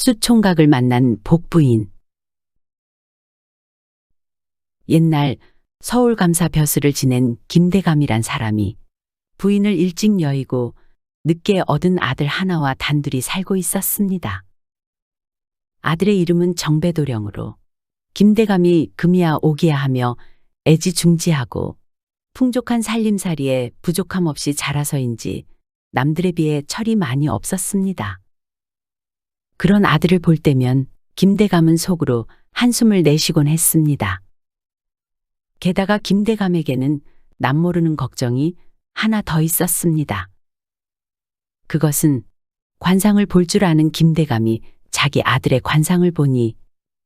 수총각을 만난 복부인. 옛날 서울 감사 벼슬을 지낸 김대감이란 사람이 부인을 일찍 여의고 늦게 얻은 아들 하나와 단둘이 살고 있었습니다. 아들의 이름은 정배도령으로 김대감이 금이야 오기야 하며 애지중지하고 풍족한 살림살이에 부족함 없이 자라서인지 남들에 비해 철이 많이 없었습니다. 그런 아들을 볼 때면 김대감은 속으로 한숨을 내쉬곤 했습니다. 게다가 김대감에게는 남모르는 걱정이 하나 더 있었습니다. 그것은 관상을 볼 줄 아는 김대감이 자기 아들의 관상을 보니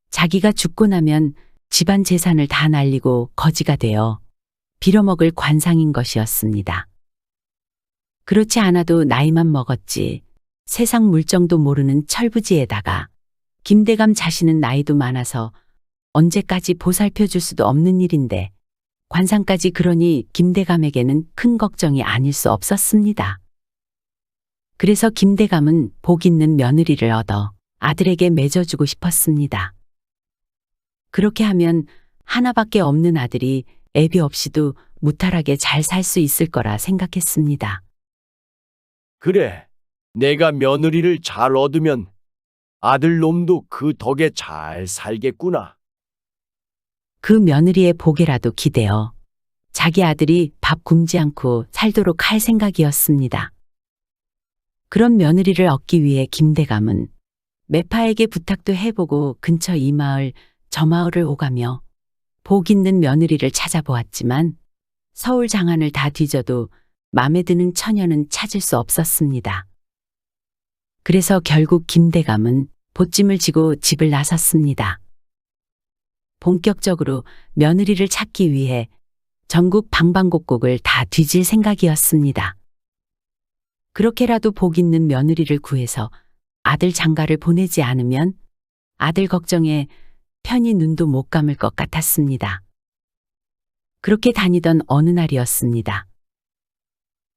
자기가 죽고 나면 집안 재산을 다 날리고 거지가 되어 빌어먹을 관상인 것이었습니다. 그렇지 않아도 나이만 먹었지 세상 물정도 모르는 철부지에다가 김대감 자신은 나이도 많아서 언제까지 보살펴 줄 수도 없는 일인데 관상까지 그러니 김대감에게는 큰 걱정이 아닐 수 없었습니다. 그래서 김대감은 복 있는 며느리를 얻어 아들에게 맺어주고 싶었습니다. 그렇게 하면 하나밖에 없는 아들이 애비 없이도 무탈하게 잘 살 수 있을 거라 생각했습니다. 그래, 내가 며느리를 잘 얻으면 아들 놈도 그 덕에 잘 살겠구나. 그 며느리의 복에라도 기대어 자기 아들이 밥 굶지 않고 살도록 할 생각이었습니다. 그런 며느리를 얻기 위해 김대감은 매파에게 부탁도 해보고 근처 이 마을 저 마을을 오가며 복 있는 며느리를 찾아보았지만 서울 장안을 다 뒤져도 마음에 드는 처녀는 찾을 수 없었습니다. 그래서 결국 김대감은 보찜을 지고 집을 나섰습니다. 본격적으로 며느리를 찾기 위해 전국 방방곡곡을 다 뒤질 생각이었습니다. 그렇게라도 복 있는 며느리를 구해서 아들 장가를 보내지 않으면 아들 걱정에 편히 눈도 못 감을 것 같았습니다. 그렇게 다니던 어느 날이었습니다.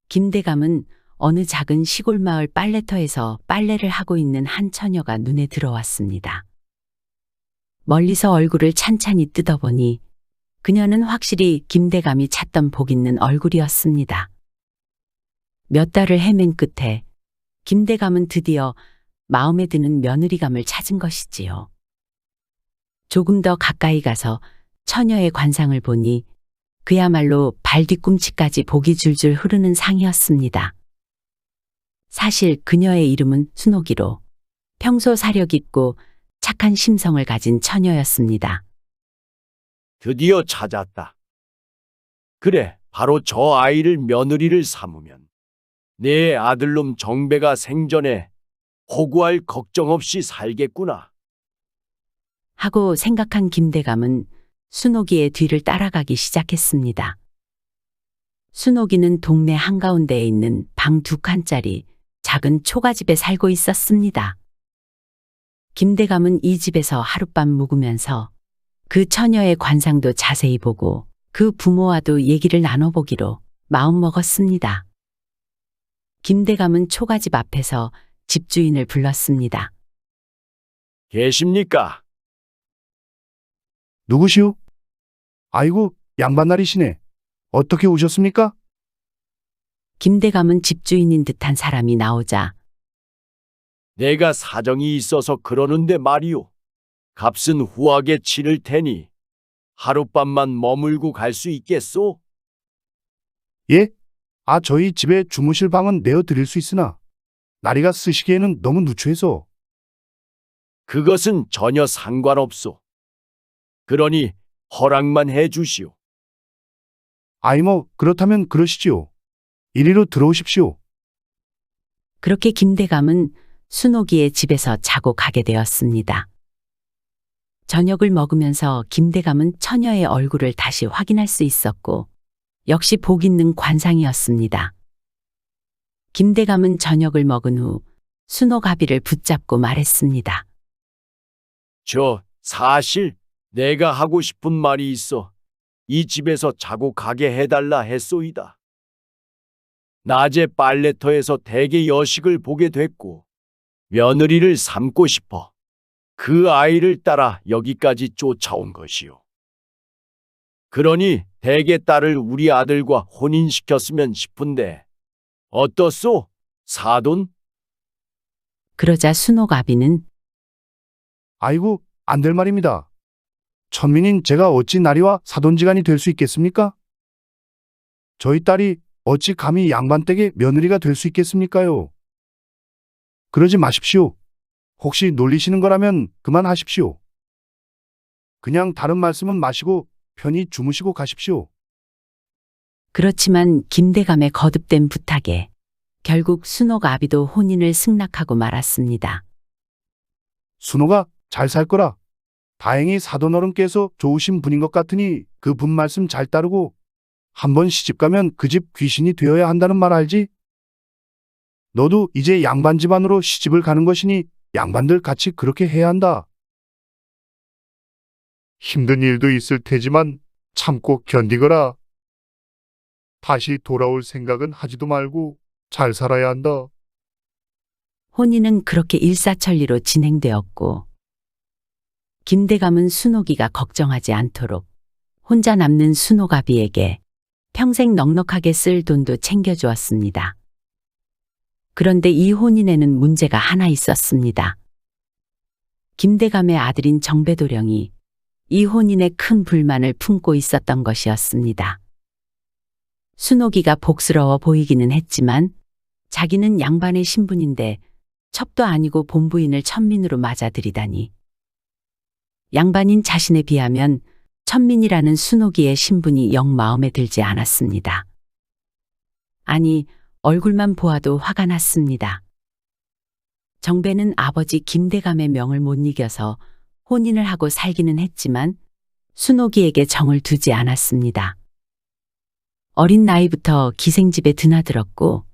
김대감은 어느 작은 시골 마을 빨래터에서 빨래를 하고 있는 한 처녀가 눈에 들어왔습니다. 멀리서 얼굴을 찬찬히 뜯어보니 그녀는 확실히 김대감이 찾던 복 있는 얼굴이었습니다. 몇 달을 헤맨 끝에 김대감은 드디어 마음에 드는 며느리감을 찾은 것이지요. 조금 더 가까이 가서 처녀의 관상을 보니 그야말로 발 뒤꿈치까지 복이 줄줄 흐르는 상이었습니다. 사실 그녀의 이름은 순옥이로 평소 사력 있고 착한 심성을 가진 처녀였습니다. 드디어 찾았다. 그래, 바로 저 아이를 며느리를 삼으면 내 아들놈 정배가 생전에 호구할 걱정 없이 살겠구나. 하고 생각한 김대감은 순옥이의 뒤를 따라가기 시작했습니다. 순옥이는 동네 한가운데에 있는 방 2칸짜리 작은 초가집에 살고 있었습니다. 김대감은 이 집에서 하룻밤 묵으면서 그 처녀의 관상도 자세히 보고 그 부모와도 얘기를 나눠보기로 마음먹었습니다. 김대감은 초가집 앞에서 집주인을 불렀습니다. 계십니까? 누구시오? 아이고, 양반날이시네. 어떻게 오셨습니까? 김대감은 집주인인 듯한 사람이 나오자 내가 사정이 있어서 그러는데 말이오. 값은 후하게 치를 테니 하룻밤만 머물고 갈 수 있겠소? 예? 저희 집에 주무실 방은 내어드릴 수 있으나 나리가 쓰시기에는 너무 누추해서. 그것은 전혀 상관없소. 그러니 허락만 해 주시오. 그렇다면 그러시지요. 이리로 들어오십시오. 그렇게 김대감은 순옥이의 집에서 자고 가게 되었습니다. 저녁을 먹으면서 김대감은 처녀의 얼굴을 다시 확인할 수 있었고 역시 복 있는 관상이었습니다. 김대감은 저녁을 먹은 후 순옥아비를 붙잡고 말했습니다. 사실 내가 하고 싶은 말이 있어 이 집에서 자고 가게 해달라 했소이다. 낮에 빨래터에서 대개 여식을 보게 됐고 며느리를 삼고 싶어. 그 아이를 따라 여기까지 쫓아온 것이요. 그러니 대개 딸을 우리 아들과 혼인시켰으면 싶은데 어떻소? 사돈? 그러자 순옥아비는 아이고, 안 될 말입니다. 천민인 제가 어찌 나리와 사돈지간이 될 수 있겠습니까? 저희 딸이 어찌 감히 양반댁의 며느리가 될 수 있겠습니까요? 그러지 마십시오. 혹시 놀리시는 거라면 그만하십시오. 그냥 다른 말씀은 마시고 편히 주무시고 가십시오. 그렇지만 김대감의 거듭된 부탁에 결국 순옥아비도 혼인을 승낙하고 말았습니다. 순호가 잘 살 거라. 다행히 사돈어른께서 좋으신 분인 것 같으니 그 분 말씀 잘 따르고 한번 시집가면 그 집 귀신이 되어야 한다는 말 알지? 너도 이제 양반 집안으로 시집을 가는 것이니 양반들 같이 그렇게 해야 한다. 힘든 일도 있을 테지만 참고 견디거라. 다시 돌아올 생각은 하지도 말고 잘 살아야 한다. 혼인은 그렇게 일사천리로 진행되었고 김대감은 순옥이가 걱정하지 않도록 혼자 남는 순옥아비에게 평생 넉넉하게 쓸 돈도 챙겨주었습니다. 그런데 이 혼인에는 문제가 하나 있었습니다. 김대감의 아들인 정배도령이 이 혼인에 큰 불만을 품고 있었던 것이었습니다. 순옥이가 복스러워 보이기는 했지만 자기는 양반의 신분인데 첩도 아니고 본부인을 천민으로 맞아들이다니. 양반인 자신에 비하면 천민이라는 순옥이의 신분이 영 마음에 들지 않았습니다. 아니, 얼굴만 보아도 화가 났습니다. 정배는 아버지 김대감의 명을 못 이겨서 혼인을 하고 살기는 했지만 순옥이에게 정을 두지 않았습니다. 어린 나이부터 기생집에 드나들었고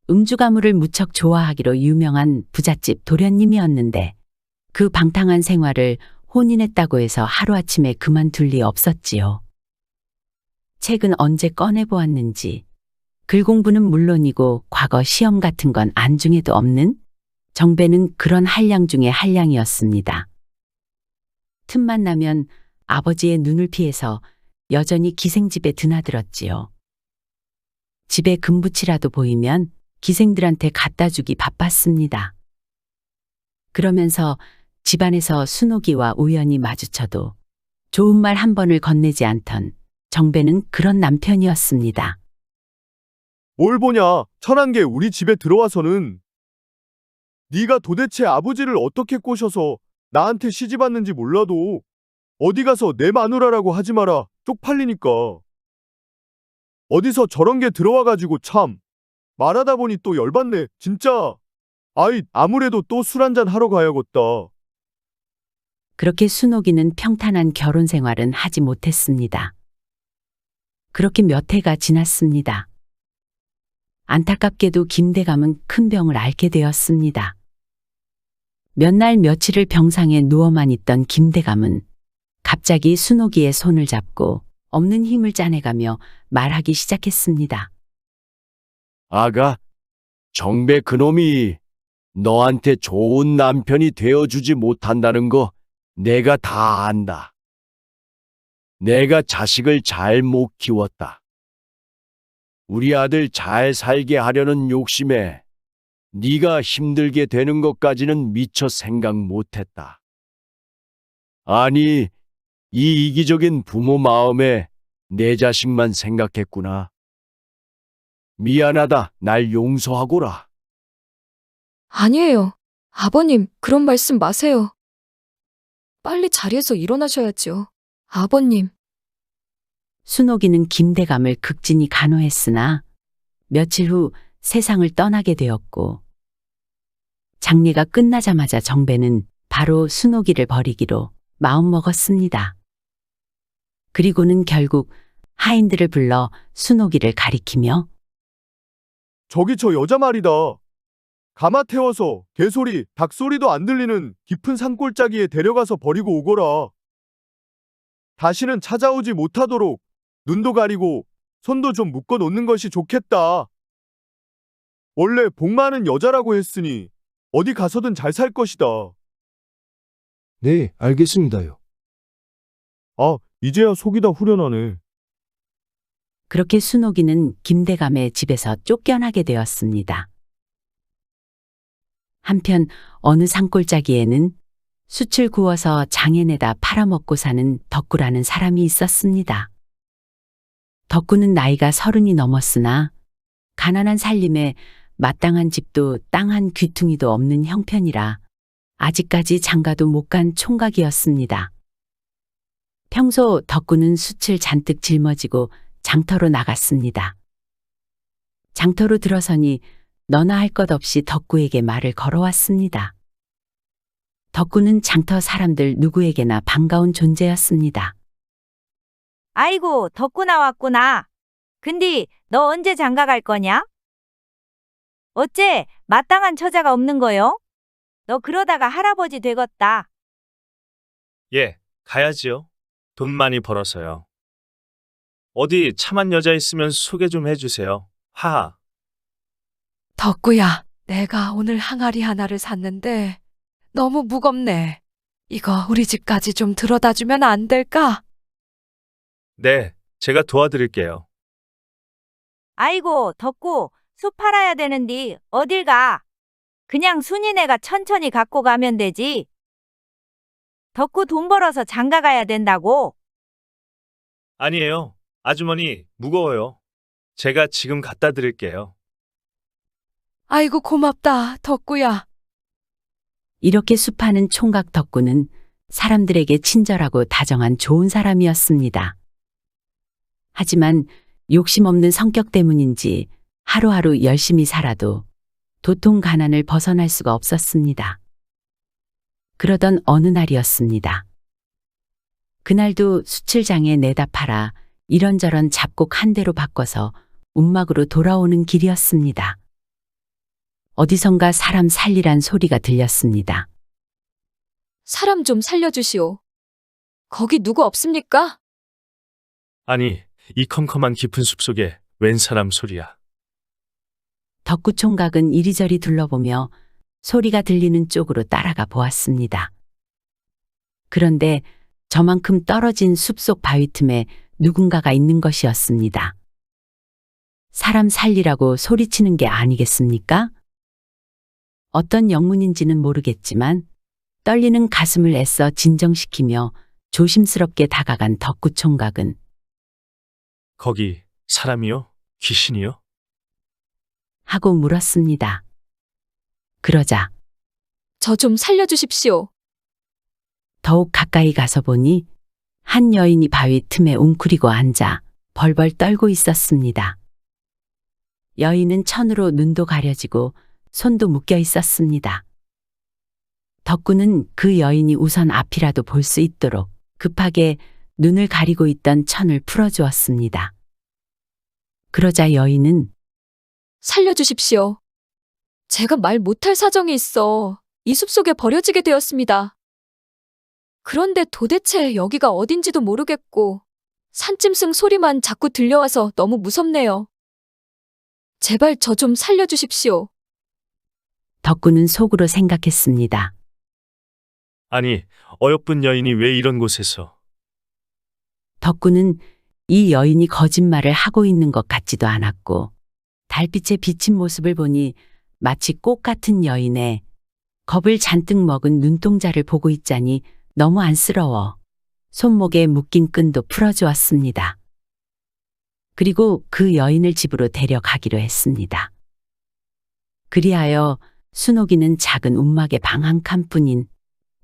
음주가무를 무척 좋아하기로 유명한 부잣집 도련님이었는데 그 방탕한 생활을 혼인했다고 해서 하루아침에 그만둘 리 없었지요. 책은 언제 꺼내보았는지 글 공부는 물론이고 과거 시험 같은 건 안중에도 없는 정배는 그런 한량 중에 한량이었습니다. 틈만 나면 아버지의 눈을 피해서 여전히 기생집에 드나들었지요. 집에 금붙이라도 보이면 기생들한테 갖다 주기 바빴습니다. 그러면서 집안에서 순옥이와 우연히 마주쳐도 좋은 말 한 번을 건네지 않던 정배는 그런 남편이었습니다. 뭘 보냐? 천한 게 우리 집에 들어와서는 네가 도대체 아버지를 어떻게 꼬셔서 나한테 시집 왔는지 몰라도 어디 가서 내 마누라라고 하지 마라. 쪽팔리니까. 어디서 저런 게 들어와가지고 참 말하다 보니 또 열받네. 진짜. 아이, 아무래도 또 술 한잔 하러 가야겠다. 그렇게 순옥이는 평탄한 결혼 생활은 하지 못했습니다. 그렇게 몇 해가 지났습니다. 안타깝게도 김대감은 큰 병을 앓게 되었습니다. 몇 날 며칠을 병상에 누워만 있던 김대감은 갑자기 순옥이의 손을 잡고 없는 힘을 짜내가며 말하기 시작했습니다. 아가, 정배 그놈이 너한테 좋은 남편이 되어주지 못한다는 거 내가 다 안다. 내가 자식을 잘 못 키웠다. 우리 아들 잘 살게 하려는 욕심에 네가 힘들게 되는 것까지는 미처 생각 못했다. 아니, 이 이기적인 부모 마음에 내 자식만 생각했구나. 미안하다. 날 용서하거라. 아니에요. 아버님, 그런 말씀 마세요. 빨리 자리에서 일어나셔야지요. 아버님. 순옥이는 김대감을 극진히 간호했으나 며칠 후 세상을 떠나게 되었고 장례가 끝나자마자 정배는 바로 순옥이를 버리기로 마음먹었습니다. 그리고는 결국 하인들을 불러 순옥이를 가리키며 저기 저 여자 말이다. 가마 태워서 개소리, 닭소리도 안 들리는 깊은 산골짜기에 데려가서 버리고 오거라. 다시는 찾아오지 못하도록 눈도 가리고 손도 좀 묶어 놓는 것이 좋겠다. 원래 복 많은 여자라고 했으니 어디 가서든 잘 살 것이다. 네, 알겠습니다요. 아, 이제야 속이 다 후련하네. 그렇게 순옥이는 김대감의 집에서 쫓겨나게 되었습니다. 한편 어느 산골짜기에는 숯을 구워서 장에 내다 팔아먹고 사는 덕구라는 사람이 있었습니다. 덕구는 나이가 30이 넘었으나 가난한 살림에 마땅한 집도 땅 한 귀퉁이도 없는 형편이라 아직까지 장가도 못 간 총각이었습니다. 평소 덕구는 숯을 잔뜩 짊어지고 장터로 나갔습니다. 장터로 들어서니 너나 할 것 없이 덕구에게 말을 걸어왔습니다. 덕구는 장터 사람들 누구에게나 반가운 존재였습니다. 아이고, 덕구 나왔구나. 근데 너 언제 장가 갈 거냐? 어째 마땅한 처자가 없는 거요? 너 그러다가 할아버지 되겄다. 예, 가야지요. 돈 많이 벌어서요. 어디 참한 여자 있으면 소개 좀 해주세요. 하하. 덕구야, 내가 오늘 항아리 하나를 샀는데 너무 무겁네. 이거 우리 집까지 좀 들어다 주면 안 될까? 네, 제가 도와드릴게요. 아이고, 덕구, 숲 팔아야 되는데 어딜 가? 그냥 순이네가 천천히 갖고 가면 되지. 덕구 돈 벌어서 장가 가야 된다고. 아니에요. 아주머니, 무거워요. 제가 지금 갖다 드릴게요. 아이고 고맙다, 덕구야. 이렇게 숲하는 총각 덕구는 사람들에게 친절하고 다정한 좋은 사람이었습니다. 하지만 욕심 없는 성격 때문인지 하루하루 열심히 살아도 도통 가난을 벗어날 수가 없었습니다. 그러던 어느 날이었습니다. 그날도 수칠장에 내다 팔아 이런저런 잡곡 한 대로 바꿔서 움막으로 돌아오는 길이었습니다. 어디선가 사람 살리란 소리가 들렸습니다. 사람 좀 살려주시오. 거기 누구 없습니까? 아니, 이 컴컴한 깊은 숲속에 웬 사람 소리야. 덕구 총각은 이리저리 둘러보며 소리가 들리는 쪽으로 따라가 보았습니다. 그런데 저만큼 떨어진 숲속 바위 틈에 누군가가 있는 것이었습니다. 사람 살리라고 소리치는 게 아니겠습니까? 어떤 영문인지는 모르겠지만 떨리는 가슴을 애써 진정시키며 조심스럽게 다가간 덕구 총각은 거기 사람이요? 귀신이요? 하고 물었습니다. 그러자 저 좀 살려주십시오. 더욱 가까이 가서 보니 한 여인이 바위 틈에 웅크리고 앉아 벌벌 떨고 있었습니다. 여인은 천으로 눈도 가려지고 손도 묶여 있었습니다. 덕구는 그 여인이 우선 앞이라도 볼 수 있도록 급하게 눈을 가리고 있던 천을 풀어주었습니다. 그러자 여인은 살려주십시오. 제가 말 못할 사정이 있어 이 숲속에 버려지게 되었습니다. 그런데 도대체 여기가 어딘지도 모르겠고 산짐승 소리만 자꾸 들려와서 너무 무섭네요. 제발 저 좀 살려주십시오. 덕구는 속으로 생각했습니다. 아니, 어여쁜 여인이 왜 이런 곳에서? 덕구는 이 여인이 거짓말을 하고 있는 것 같지도 않았고 달빛에 비친 모습을 보니 마치 꽃 같은 여인의 겁을 잔뜩 먹은 눈동자를 보고 있자니 너무 안쓰러워 손목에 묶인 끈도 풀어주었습니다. 그리고 그 여인을 집으로 데려가기로 했습니다. 그리하여 순옥이는 작은 움막의 방 한 칸뿐인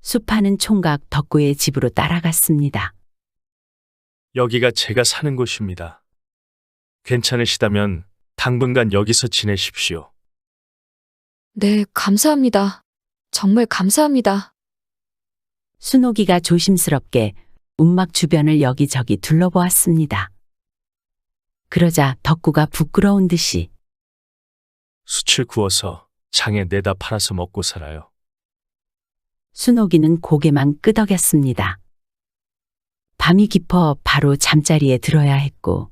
숲하는 총각 덕구의 집으로 따라갔습니다. 여기가 제가 사는 곳입니다. 괜찮으시다면 당분간 여기서 지내십시오. 네, 감사합니다. 정말 감사합니다. 순옥이가 조심스럽게 움막 주변을 여기저기 둘러보았습니다. 그러자 덕구가 부끄러운 듯이 숯을 구워서 장에 내다 팔아서 먹고 살아요. 순옥이는 고개만 끄덕였습니다. 밤이 깊어 바로 잠자리에 들어야 했고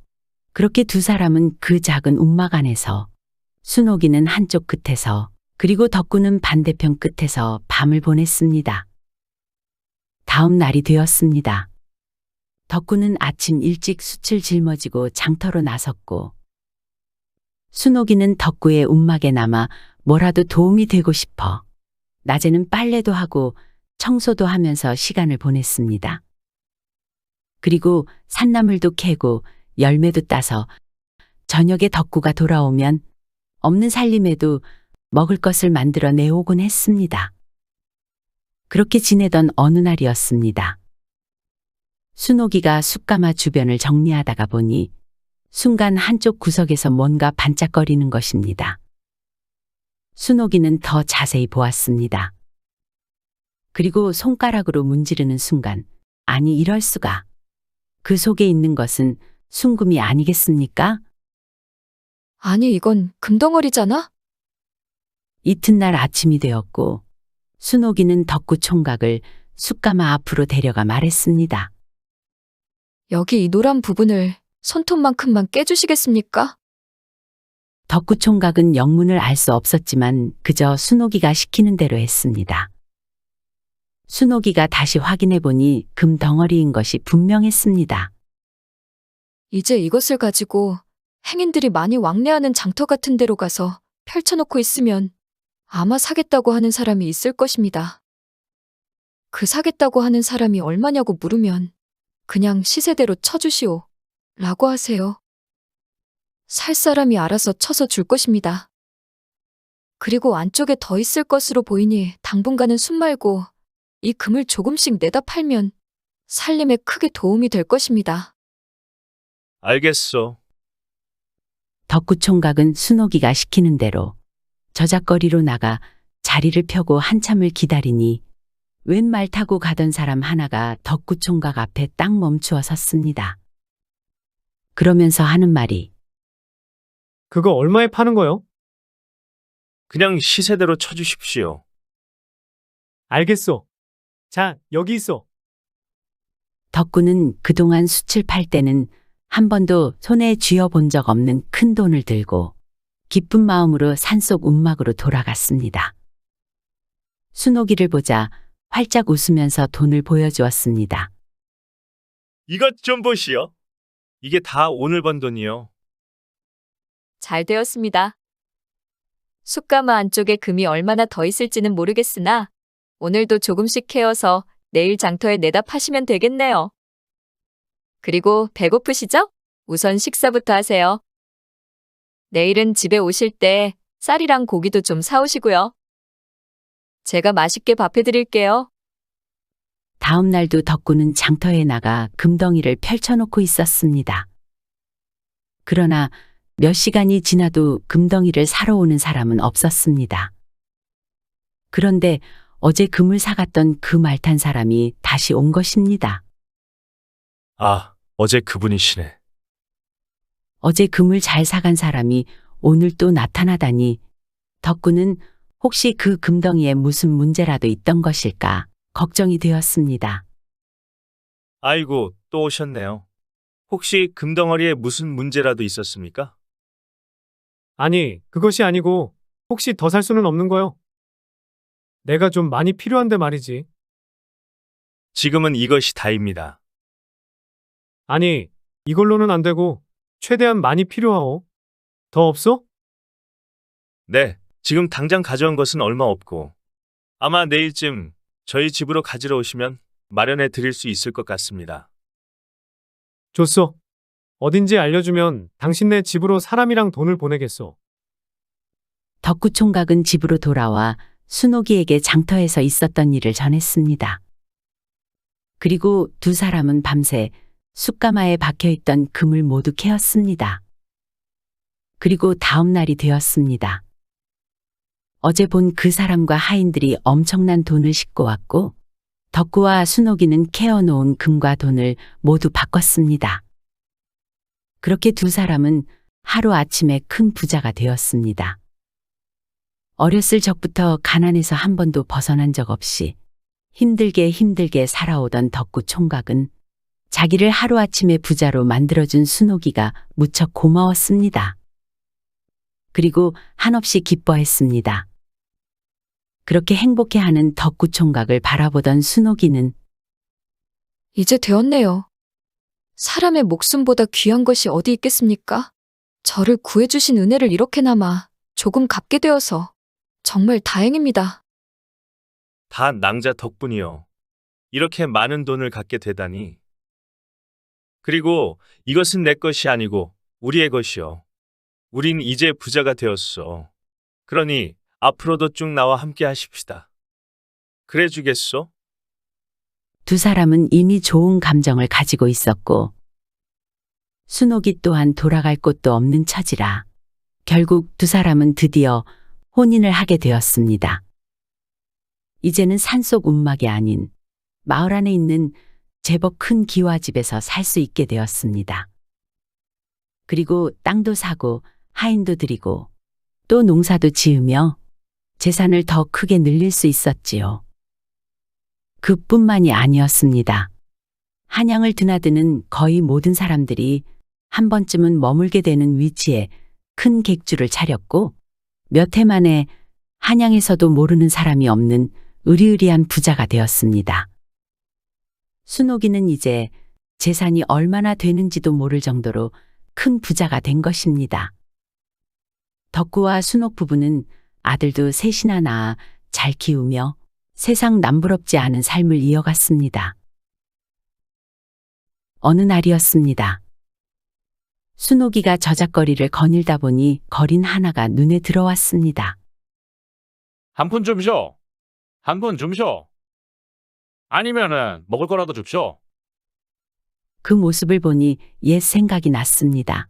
그렇게 두 사람은 그 작은 움막 안에서 순옥이는 한쪽 끝에서 그리고 덕구는 반대편 끝에서 밤을 보냈습니다. 다음 날이 되었습니다. 덕구는 아침 일찍 숯을 짊어지고 장터로 나섰고, 순옥이는 덕구의 움막에 남아 뭐라도 도움이 되고 싶어 낮에는 빨래도 하고 청소도 하면서 시간을 보냈습니다. 그리고 산나물도 캐고 열매도 따서 저녁에 덕구가 돌아오면 없는 살림에도 먹을 것을 만들어 내오곤 했습니다. 그렇게 지내던 어느 날이었습니다. 순옥이가 숯가마 주변을 정리하다가 보니 순간 한쪽 구석에서 뭔가 반짝거리는 것입니다. 순옥이는 더 자세히 보았습니다. 그리고 손가락으로 문지르는 순간, 아니 이럴 수가. 그 속에 있는 것은 순금이 아니겠습니까? 아니, 이건 금덩어리잖아? 이튿날 아침이 되었고, 순옥이는 덕구 총각을 숯가마 앞으로 데려가 말했습니다. 여기 이 노란 부분을 손톱만큼만 깨주시겠습니까? 덕구 총각은 영문을 알 수 없었지만 그저 순옥이가 시키는 대로 했습니다. 순옥이가 다시 확인해 보니 금 덩어리인 것이 분명했습니다. 이제 이것을 가지고 행인들이 많이 왕래하는 장터 같은 데로 가서 펼쳐놓고 있으면 아마 사겠다고 하는 사람이 있을 것입니다. 그 사겠다고 하는 사람이 얼마냐고 물으면 그냥 시세대로 쳐주시오 라고 하세요. 살 사람이 알아서 쳐서 줄 것입니다. 그리고 안쪽에 더 있을 것으로 보이니 당분간은 숯 말고 이 금을 조금씩 내다 팔면 살림에 크게 도움이 될 것입니다. 알겠소. 덕구 총각은 순옥이가 시키는 대로 저작거리로 나가 자리를 펴고 한참을 기다리니 웬 말 타고 가던 사람 하나가 덕구 총각 앞에 딱 멈추어 섰습니다. 그러면서 하는 말이 그거 얼마에 파는 거요? 그냥 시세대로 쳐주십시오. 알겠소. 자, 여기 있어. 덕구는 그동안 숯을 팔 때는 한 번도 손에 쥐어 본 적 없는 큰 돈을 들고 기쁜 마음으로 산속 움막으로 돌아갔습니다. 순옥이를 보자 활짝 웃으면서 돈을 보여주었습니다. 이것 좀 보시오. 이게 다 오늘 번 돈이요. 잘 되었습니다. 숯가마 안쪽에 금이 얼마나 더 있을지는 모르겠으나 오늘도 조금씩 캐어서 내일 장터에 내다 파시면 되겠네요. 그리고 배고프시죠? 우선 식사부터 하세요. 내일은 집에 오실 때 쌀이랑 고기도 좀 사오시고요. 제가 맛있게 밥해드릴게요. 다음 날도 덕구는 장터에 나가 금덩이를 펼쳐놓고 있었습니다. 그러나 몇 시간이 지나도 금덩이를 사러 오는 사람은 없었습니다. 그런데 어제 금을 사갔던 그 말 탄 사람이 다시 온 것입니다. 아, 어제 그분이시네. 어제 금을 잘 사간 사람이 오늘 또 나타나다니 덕구는 혹시 그 금덩이에 무슨 문제라도 있던 것일까 걱정이 되었습니다. 아이고, 또 오셨네요. 혹시 금덩어리에 무슨 문제라도 있었습니까? 아니, 그것이 아니고 혹시 더 살 수는 없는 거요? 내가 좀 많이 필요한데 말이지. 지금은 이것이 다입니다. 아니, 이걸로는 안 되고 최대한 많이 필요하오. 더 없어? 네, 지금 당장 가져온 것은 얼마 없고 아마 내일쯤 저희 집으로 가지러 오시면 마련해 드릴 수 있을 것 같습니다. 줬어. 어딘지 알려주면 당신네 집으로 사람이랑 돈을 보내겠어. 덕구 총각은 집으로 돌아와 순옥이에게 장터에서 있었던 일을 전했습니다. 그리고 두 사람은 밤새 숯가마에 박혀있던 금을 모두 캐었습니다. 그리고 다음 날이 되었습니다. 어제 본 그 사람과 하인들이 엄청난 돈을 싣고 왔고 덕구와 순옥이는 캐어놓은 금과 돈을 모두 바꿨습니다. 그렇게 두 사람은 하루아침에 큰 부자가 되었습니다. 어렸을 적부터 가난에서 한 번도 벗어난 적 없이 힘들게 살아오던 덕구 총각은 자기를 하루아침에 부자로 만들어준 순옥이가 무척 고마웠습니다. 그리고 한없이 기뻐했습니다. 그렇게 행복해하는 덕구 총각을 바라보던 순옥이는 이제 되었네요. 사람의 목숨보다 귀한 것이 어디 있겠습니까? 저를 구해주신 은혜를 이렇게나마 조금 갚게 되어서 정말 다행입니다. 다 낭자 덕분이요. 이렇게 많은 돈을 갖게 되다니. 그리고 이것은 내 것이 아니고 우리의 것이요. 우린 이제 부자가 되었어. 그러니 앞으로도 쭉 나와 함께 하십시다. 그래 주겠소? 두 사람은 이미 좋은 감정을 가지고 있었고 순옥이 또한 돌아갈 곳도 없는 처지라 결국 두 사람은 드디어 혼인을 하게 되었습니다. 이제는 산속 움막이 아닌 마을 안에 있는 제법 큰 기와집에서 살 수 있게 되었습니다. 그리고 땅도 사고 하인도 들이고 또 농사도 지으며 재산을 더 크게 늘릴 수 있었지요. 그뿐만이 아니었습니다. 한양을 드나드는 거의 모든 사람들이 한 번쯤은 머물게 되는 위치에 큰 객주를 차렸고 몇 해 만에 한양에서도 모르는 사람이 없는 으리으리한 부자가 되었습니다. 순옥이는 이제 재산이 얼마나 되는지도 모를 정도로 큰 부자가 된 것입니다. 덕구와 순옥 부부는 아들도 셋이나 낳아 잘 키우며 세상 남부럽지 않은 삶을 이어갔습니다. 어느 날이었습니다. 순옥이가 저작거리를 거닐다 보니 거린 하나가 눈에 들어왔습니다. 한 푼 줍쇼. 한 푼 줍쇼. 아니면은 먹을 거라도 줍쇼. 그 모습을 보니 옛 생각이 났습니다.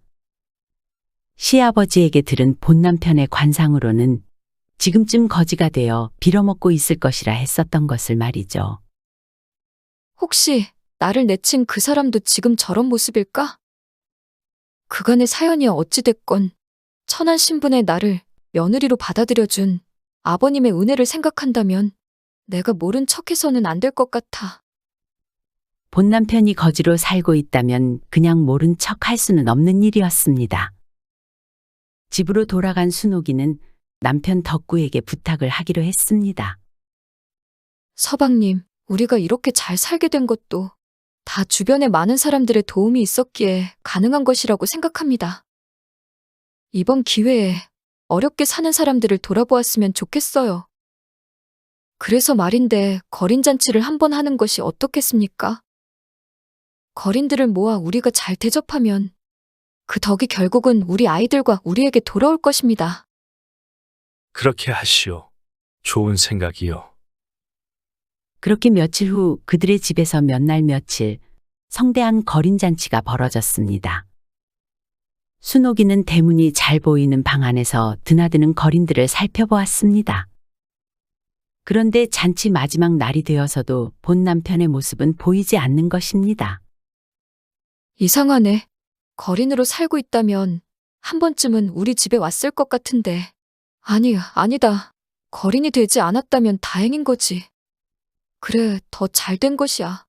시아버지에게 들은 본남편의 관상으로는 지금쯤 거지가 되어 빌어먹고 있을 것이라 했었던 것을 말이죠. 혹시 나를 내친 그 사람도 지금 저런 모습일까? 그간의 사연이 어찌됐건 천한 신분의 나를 며느리로 받아들여준 아버님의 은혜를 생각한다면 내가 모른 척해서는 안 될 것 같아. 본남편이 거지로 살고 있다면 그냥 모른 척 할 수는 없는 일이었습니다. 집으로 돌아간 순옥이는 남편 덕구에게 부탁을 하기로 했습니다. 서방님, 우리가 이렇게 잘 살게 된 것도 다 주변에 많은 사람들의 도움이 있었기에 가능한 것이라고 생각합니다. 이번 기회에 어렵게 사는 사람들을 돌아보았으면 좋겠어요. 그래서 말인데 거린잔치를 한번 하는 것이 어떻겠습니까? 거린들을 모아 우리가 잘 대접하면 그 덕이 결국은 우리 아이들과 우리에게 돌아올 것입니다. 그렇게 하시오. 좋은 생각이요. 그렇게 며칠 후 그들의 집에서 몇 날 며칠 성대한 거린잔치가 벌어졌습니다. 순옥이는 대문이 잘 보이는 방 안에서 드나드는 거린들을 살펴보았습니다. 그런데 잔치 마지막 날이 되어서도 본 남편의 모습은 보이지 않는 것입니다. 이상하네. 거린으로 살고 있다면 한 번쯤은 우리 집에 왔을 것 같은데. 아니다. 거린이 되지 않았다면 다행인 거지. 그래, 더 잘된 것이야.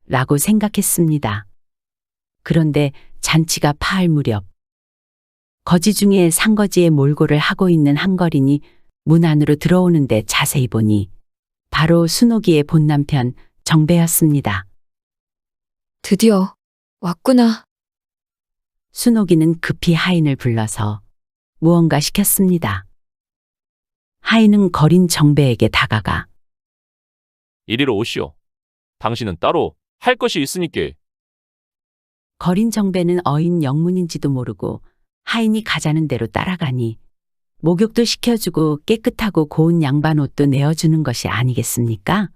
라고 생각했습니다. 그런데 잔치가 파할 무렵 거지 중에 상거지에 몰골을 하고 있는 한 거린이 문 안으로 들어오는데 자세히 보니 바로 순옥이의 본 남편 정배였습니다. 드디어 왔구나. 순옥이는 급히 하인을 불러서 무언가 시켰습니다. 하인은 거린 정배에게 다가가 이리로 오시오. 당신은 따로 할 것이 있으니께. 거린 정배는 어인 영문인지도 모르고 하인이 가자는 대로 따라가니 목욕도 시켜주고 깨끗하고 고운 양반 옷도 내어주는 것이 아니겠습니까?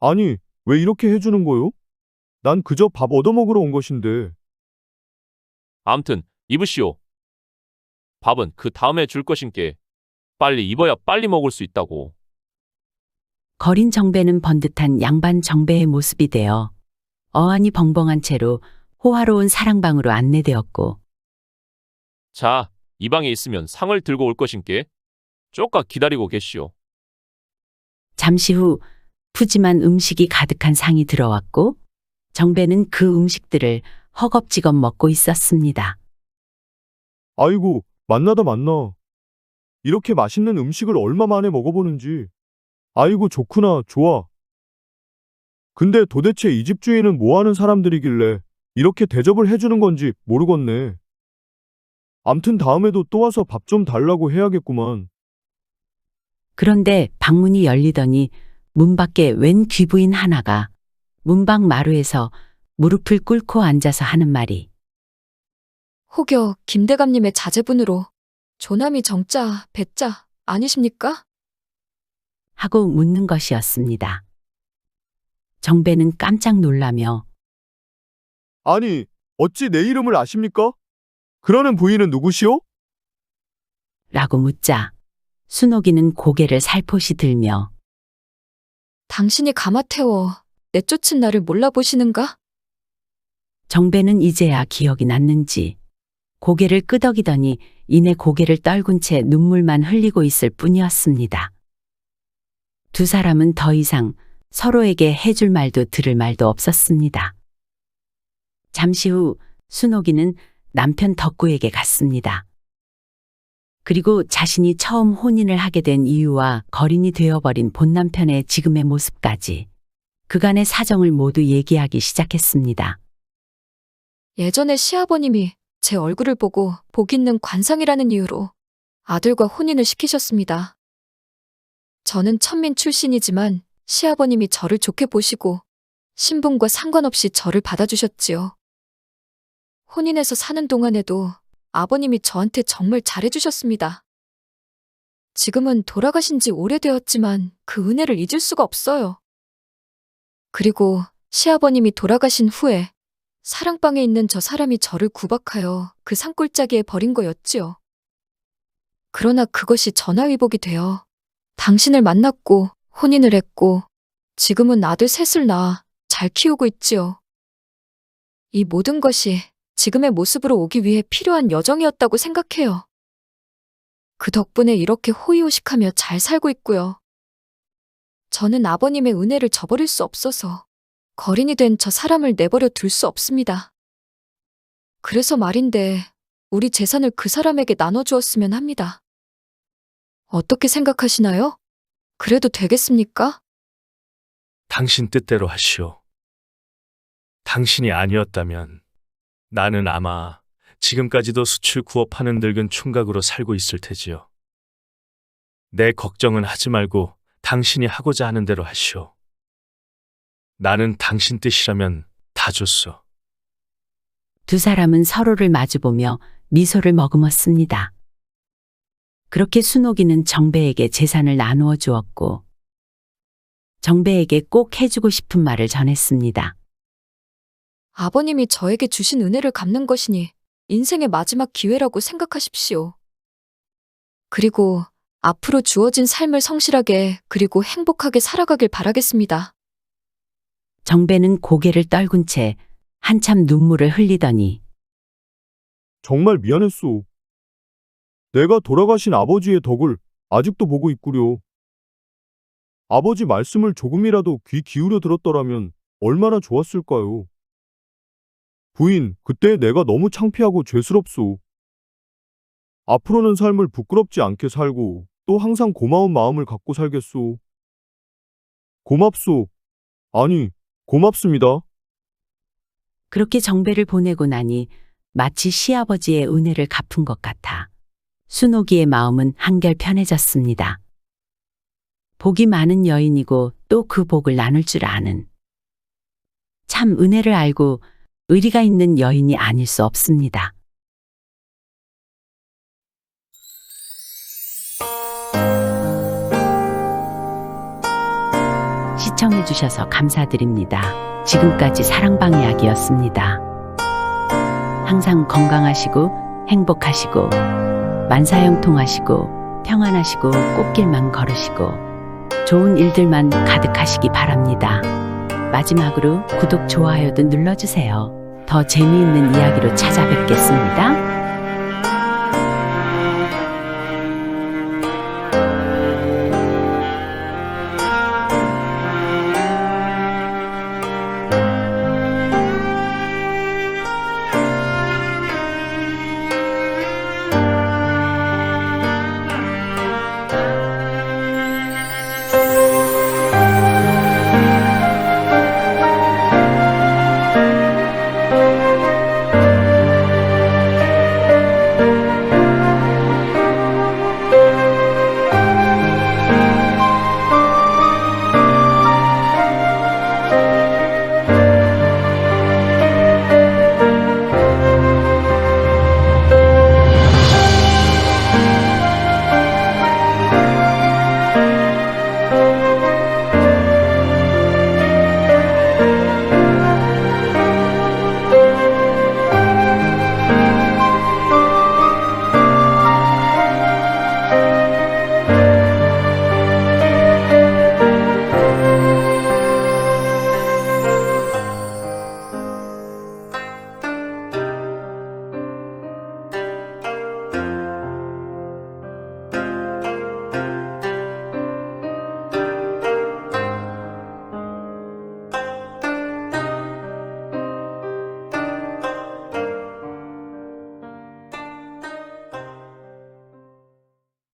아니, 왜 이렇게 해주는 거요? 난 그저 밥 얻어먹으러 온 것인데. 암튼 입으시오. 밥은 그 다음에 줄 것인께. 빨리 입어야 빨리 먹을 수 있다고. 거린 정배는 번듯한 양반 정배의 모습이 되어 어안이 벙벙한 채로 호화로운 사랑방으로 안내되었고 자, 이 방에 있으면 상을 들고 올 것인께. 쪼까 기다리고 계시오. 잠시 후 푸짐한 음식이 가득한 상이 들어왔고 정배는 그 음식들을 허겁지겁 먹고 있었습니다. 아이고, 만나다 만나. 이렇게 맛있는 음식을 얼마 만에 먹어보는지. 아이고, 좋구나, 좋아. 근데 도대체 이 집 주인은 뭐 하는 사람들이길래 이렇게 대접을 해주는 건지 모르겠네. 암튼 다음에도 또 와서 밥 좀 달라고 해야겠구만. 그런데 방문이 열리더니 문 밖에 웬 귀부인 하나가 문밖 마루에서 무릎을 꿇고 앉아서 하는 말이 혹여 김대감님의 자제분으로 조남이 정자, 배자 아니십니까? 하고 묻는 것이었습니다. 정배는 깜짝 놀라며 아니, 어찌 내 이름을 아십니까? 그러는 부인은 누구시오? 라고 묻자 순옥이는 고개를 살포시 들며 당신이 가마 태워 내쫓은 나를 몰라보시는가? 정배는 이제야 기억이 났는지 고개를 끄덕이더니 이내 고개를 떨군 채 눈물만 흘리고 있을 뿐이었습니다. 두 사람은 더 이상 서로에게 해줄 말도 들을 말도 없었습니다. 잠시 후 순옥이는 남편 덕구에게 갔습니다. 그리고 자신이 처음 혼인을 하게 된 이유와 거린이 되어버린 본남편의 지금의 모습까지 그간의 사정을 모두 얘기하기 시작했습니다. 예전에 시아버님이 제 얼굴을 보고 복 있는 관상이라는 이유로 아들과 혼인을 시키셨습니다. 저는 천민 출신이지만 시아버님이 저를 좋게 보시고 신분과 상관없이 저를 받아주셨지요. 혼인해서 사는 동안에도 아버님이 저한테 정말 잘해주셨습니다. 지금은 돌아가신 지 오래되었지만 그 은혜를 잊을 수가 없어요. 그리고 시아버님이 돌아가신 후에 사랑방에 있는 저 사람이 저를 구박하여 그 산골짜기에 버린 거였지요. 그러나 그것이 전화위복이 되어 당신을 만났고 혼인을 했고 지금은 아들 셋을 낳아 잘 키우고 있지요. 이 모든 것이 지금의 모습으로 오기 위해 필요한 여정이었다고 생각해요. 그 덕분에 이렇게 호의호식하며 잘 살고 있고요. 저는 아버님의 은혜를 저버릴 수 없어서 거린이 된 저 사람을 내버려 둘 수 없습니다. 그래서 말인데 우리 재산을 그 사람에게 나눠주었으면 합니다. 어떻게 생각하시나요? 그래도 되겠습니까? 당신 뜻대로 하시오. 당신이 아니었다면 나는 아마 지금까지도 수출 구업하는 늙은 총각으로 살고 있을 테지요. 내 걱정은 하지 말고 당신이 하고자 하는 대로 하시오. 나는 당신 뜻이라면 다 줬소. 두 사람은 서로를 마주보며 미소를 머금었습니다. 그렇게 순옥이는 정배에게 재산을 나누어 주었고 정배에게 꼭 해주고 싶은 말을 전했습니다. 아버님이 저에게 주신 은혜를 갚는 것이니 인생의 마지막 기회라고 생각하십시오. 그리고 앞으로 주어진 삶을 성실하게 그리고 행복하게 살아가길 바라겠습니다. 정배는 고개를 떨군 채 한참 눈물을 흘리더니 정말 미안했소. 내가 돌아가신 아버지의 덕을 아직도 보고 있구려. 아버지 말씀을 조금이라도 귀 기울여 들었더라면 얼마나 좋았을까요? 부인, 그때 내가 너무 창피하고 죄스럽소. 앞으로는 삶을 부끄럽지 않게 살고 또 항상 고마운 마음을 갖고 살겠소. 고맙소. 아니, 고맙습니다. 그렇게 정배를 보내고 나니 마치 시아버지의 은혜를 갚은 것 같아 순옥이의 마음은 한결 편해졌습니다. 복이 많은 여인이고 또 그 복을 나눌 줄 아는 참 은혜를 알고 의리가 있는 여인이 아닐 수 없습니다. 시청해주셔서 감사드립니다. 지금까지 사랑방 이야기였습니다. 항상 건강하시고 행복하시고 만사형통하시고 평안하시고 꽃길만 걸으시고 좋은 일들만 가득하시기 바랍니다. 마지막으로 구독, 좋아요도 눌러주세요. 더 재미있는 이야기로 찾아뵙겠습니다.